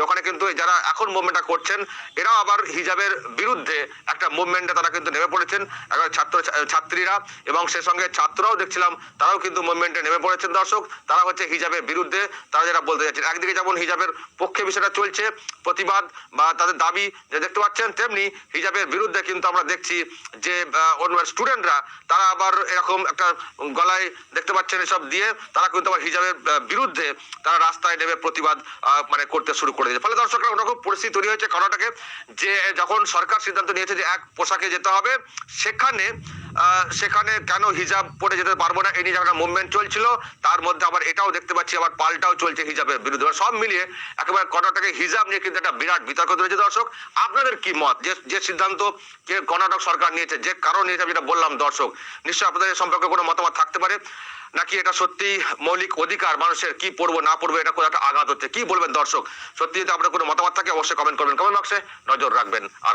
ওখানে কিন্তু যারা এখন মুভমেন্টটা করছেন এরাও আবার হিজাবের বিরুদ্ধে একটা মুভমেন্টে তারা কিন্তু নেমে পড়েছেন, এখন ছাত্রীরা এবং সে সঙ্গে ছাত্ররাও দেখছিলাম তারাও কিন্তু মুভমেন্টে নেমে পড়েছেন। দর্শক, তারা হচ্ছে হিজাবের বিরুদ্ধে, তারা যেটা বলতে যাচ্ছেন, একদিকে যেমন হিজাবের পক্ষে বিষয়টা চলছে প্রতিবাদ বা তাদের দাবি যে দেখতে পাচ্ছেন, তেমনি হিজাবের বিরুদ্ধে কিন্তু আমরা দেখছি যে স্টুডেন্টরা তারা আবার এরকম একটা গলায় দেখতে পাচ্ছেন এসব দিয়ে তারা কিন্তু আবার হিজাবের বিরুদ্ধে তারা রাস্তায় নেমে প্রতিবাদ মানে করতে শুরু করে দিয়েছে। ফলে দর্শকরা ওরকম পরিস্থিতি তৈরি হয়েছে কর্ণাটকে যে যখন সরকার সিদ্ধান্ত নিয়েছে যে এক পোশাকে যেতে হবে, সেখানে কেন হিজাব পরে যেতে পারবো না এই নিয়ে একটা মুভমেন্ট চলছিল, তার মধ্যে আবার এটাও দেখতে পাচ্ছি আবার পাল্টাও চলছে হিজাবের বিরুদ্ধে। সব মিলিয়ে একেবারে কর্ণাটকে হিজাব নিয়ে কিন্তু একটা বিরাট বিতর্ক রয়েছে। দর্শক, আপনাদের কি মত? যে সিদ্ধান্ত কর্ণাটক সরকার নিয়েছে, যে কারণ নিয়েছে, যেটা বললাম দর্শক, নিশ্চয়ই আপনাদের এই সম্পর্কে কোনো মতামত থাকতে পারে, নাকি এটা সত্যি মৌলিক অধিকার মানুষের, কি পড়বো না পড়বো এটা কোনো একটা আঘাত হচ্ছে, কি বলবেন দর্শক? সত্যি যদি আপনার কোনো মতামত থাকে অবশ্যই কমেন্ট করবেন, কমেন্ট বক্সে নজর রাখবেন। আর